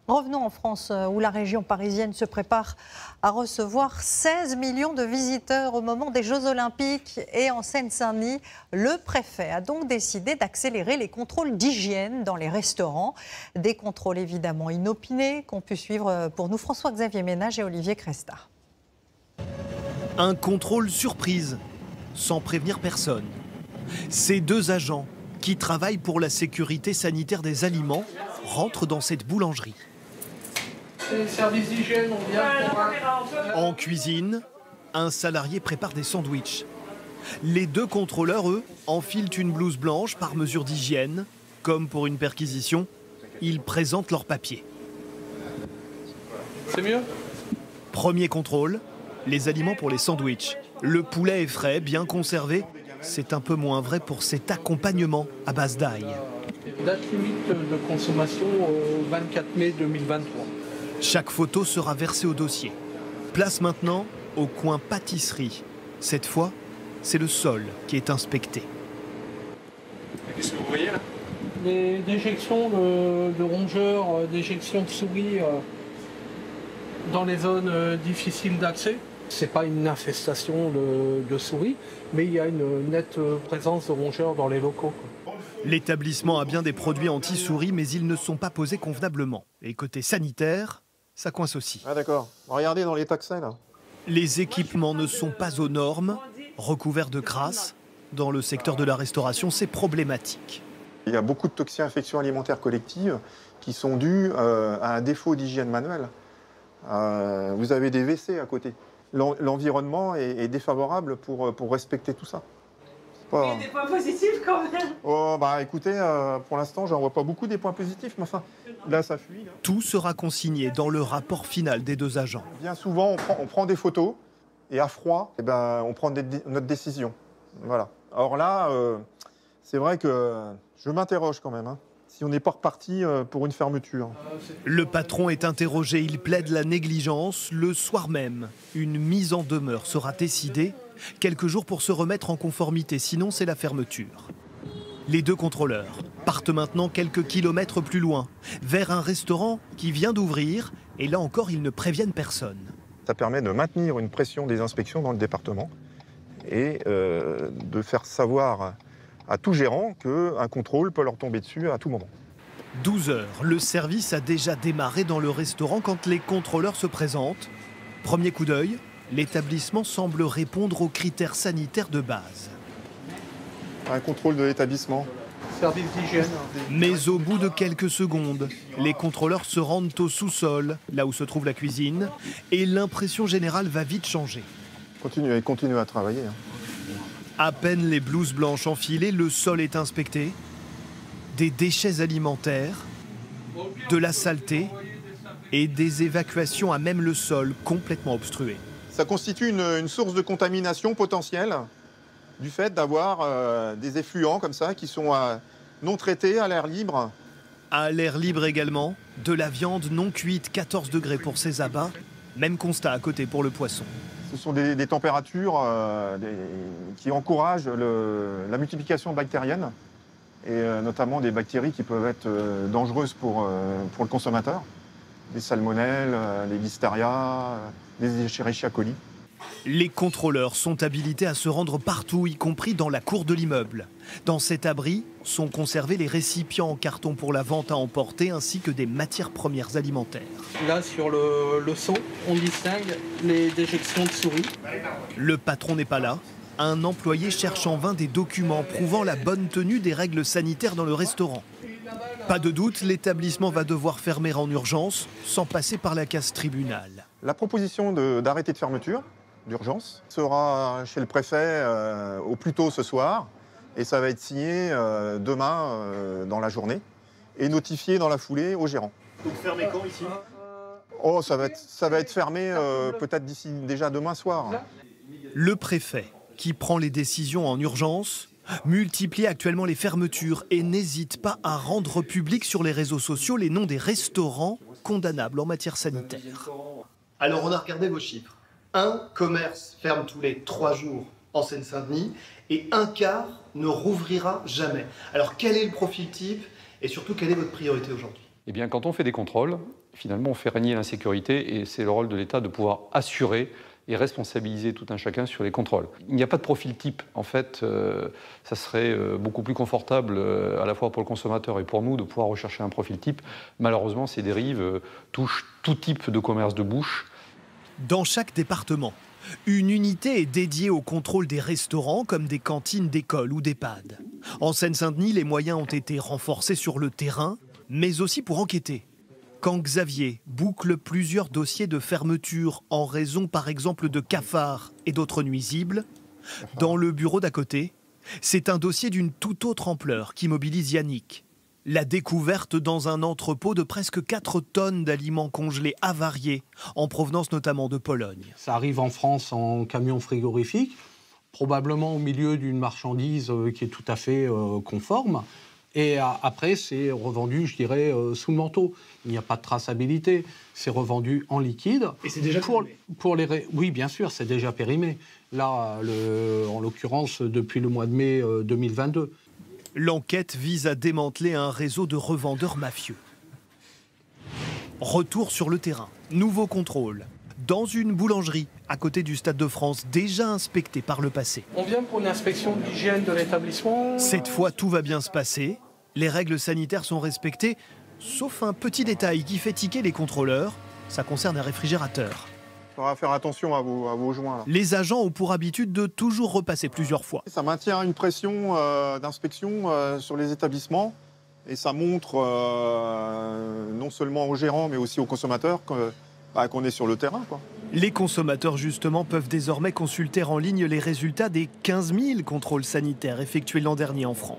Revenons en France, où la région parisienne se prépare à recevoir 16 millions de visiteurs au moment des Jeux Olympiques. Et en Seine-Saint-Denis, le préfet a donc décidé d'accélérer les contrôles d'hygiène dans les restaurants. Des contrôles évidemment inopinés qu'ont pu suivre pour nous François-Xavier Ménage et Olivier Cresta. Un contrôle surprise, sans prévenir personne. Ces deux agents, qui travaillent pour la sécurité sanitaire des aliments, rentrent dans cette boulangerie. Service d'hygiène, on vient En cuisine, un salarié prépare des sandwichs. Les deux contrôleurs, eux, enfilent une blouse blanche par mesure d'hygiène. Comme pour une perquisition, ils présentent leurs papiers. C'est mieux? Premier contrôle, les aliments pour les sandwichs. Le poulet est frais, bien conservé. C'est un peu moins vrai pour cet accompagnement à base d'ail. Date limite de consommation au 24 mai 2023. Chaque photo sera versée au dossier. Place maintenant au coin pâtisserie. Cette fois, c'est le sol qui est inspecté. Qu'est-ce que vous voyez là? Des déjections de rongeurs, déjections de souris dans les zones difficiles d'accès. C'est pas une infestation de souris, mais il y a une nette présence de rongeurs dans les locaux. L'établissement a bien des produits anti-souris, mais ils ne sont pas posés convenablement. Et côté sanitaire, ça coince aussi. Ah d'accord. Regardez dans les taxins là. Les équipements ne sont pas aux normes, recouverts de crasse. Dans le secteur de la restauration, c'est problématique. Il y a beaucoup de toxi-infections alimentaires collectives qui sont dues à un défaut d'hygiène manuelle. Vous avez des WC à côté. L'environnement est défavorable pour respecter tout ça. Il y a des points positifs quand même. Oh, bah écoutez, pour l'instant, j'en vois pas beaucoup des points positifs, mais enfin, là, ça fuit. Là. Tout sera consigné dans le rapport final des deux agents. Bien souvent, on prend des photos, et à froid, eh ben, on prend notre décision. Voilà. Or là, c'est vrai que je m'interroge quand même, hein, si on n'est pas reparti pour une fermeture. Le patron est interrogé, il plaide la négligence. Le soir même, une mise en demeure sera décidée. Quelques jours pour se remettre en conformité, sinon c'est la fermeture. Les deux contrôleurs partent maintenant quelques kilomètres plus loin, vers un restaurant qui vient d'ouvrir, et là encore ils ne préviennent personne. Ça permet de maintenir une pression des inspections dans le département et de faire savoir à tout gérant qu'un contrôle peut leur tomber dessus à tout moment. 12 heures, le service a déjà démarré dans le restaurant quand les contrôleurs se présentent. Premier coup d'œil, l'établissement semble répondre aux critères sanitaires de base. Un contrôle de l'établissement. Service d'hygiène. Mais au bout de quelques secondes, les contrôleurs se rendent au sous-sol, là où se trouve la cuisine, et l'impression générale va vite changer. Continuez à travailler. Hein. À peine les blouses blanches enfilées, le sol est inspecté. Des déchets alimentaires, de la saleté et des évacuations à même le sol complètement obstrué. Ça constitue une source de contamination potentielle du fait d'avoir des effluents comme ça qui sont non traités à l'air libre. À l'air libre également, de la viande non cuite, 14 degrés pour ces abats. Même constat à côté pour le poisson. Ce sont des températures qui encouragent la multiplication bactérienne et notamment des bactéries qui peuvent être dangereuses pour le consommateur. Les salmonelles, les listeria, les Escherichia coli. Les contrôleurs sont habilités à se rendre partout, y compris dans la cour de l'immeuble. Dans cet abri sont conservés les récipients en carton pour la vente à emporter ainsi que des matières premières alimentaires. Là, sur le seau, on distingue les déjections de souris. Le patron n'est pas là. Un employé cherche en vain des documents prouvant la bonne tenue des règles sanitaires dans le restaurant. Pas de doute, l'établissement va devoir fermer en urgence sans passer par la case tribunal. La proposition d'arrêté de fermeture d'urgence sera chez le préfet au plus tôt ce soir et ça va être signé demain dans la journée et notifié dans la foulée au gérant. Donc fermé quand ici? Oh, ça va être fermé peut-être d'ici déjà demain soir. Le préfet, qui prend les décisions en urgence, multiplie actuellement les fermetures et n'hésite pas à rendre public sur les réseaux sociaux les noms des restaurants condamnables en matière sanitaire. Alors on a regardé vos chiffres. Un commerce ferme tous les 3 jours en Seine-Saint-Denis et un quart ne rouvrira jamais. Alors quel est le profil type et surtout quelle est votre priorité aujourd'hui? Eh bien, quand on fait des contrôles, finalement, on fait régner l'insécurité et c'est le rôle de l'État de pouvoir assurer et responsabiliser tout un chacun sur les contrôles. Il n'y a pas de profil type. En fait, ça serait beaucoup plus confortable à la fois pour le consommateur et pour nous de pouvoir rechercher un profil type. Malheureusement, ces dérives touchent tout type de commerce de bouche. Dans chaque département, une unité est dédiée au contrôle des restaurants comme des cantines d'école ou d'EHPAD. En Seine-Saint-Denis, les moyens ont été renforcés sur le terrain, mais aussi pour enquêter. Quand Xavier boucle plusieurs dossiers de fermeture en raison par exemple de cafards et d'autres nuisibles, dans le bureau d'à côté, c'est un dossier d'une toute autre ampleur qui mobilise Yannick. La découverte dans un entrepôt de presque 4 tonnes d'aliments congelés avariés, en provenance notamment de Pologne. Ça arrive en France en camion frigorifique, probablement au milieu d'une marchandise qui est tout à fait conforme. Et après, c'est revendu, je dirais, sous le manteau. Il n'y a pas de traçabilité. C'est revendu en liquide. Et c'est déjà périmé. Oui, bien sûr, c'est déjà périmé. Là, en l'occurrence, depuis le mois de mai 2022. L'enquête vise à démanteler un réseau de revendeurs mafieux. Retour sur le terrain, nouveau contrôle. Dans une boulangerie, à côté du Stade de France, déjà inspectée par le passé. On vient pour une inspection d'hygiène de l'établissement. Cette fois, tout va bien se passer. Les règles sanitaires sont respectées, sauf un petit détail qui fait tiquer les contrôleurs. Ça concerne un réfrigérateur. Il faudra faire attention à vos joints. Là. Les agents ont pour habitude de toujours repasser plusieurs fois. Ça maintient une pression d'inspection sur les établissements et ça montre non seulement aux gérants mais aussi aux consommateurs qu'on est sur le terrain, quoi. Les consommateurs, justement, peuvent désormais consulter en ligne les résultats des 15 000 contrôles sanitaires effectués l'an dernier en France.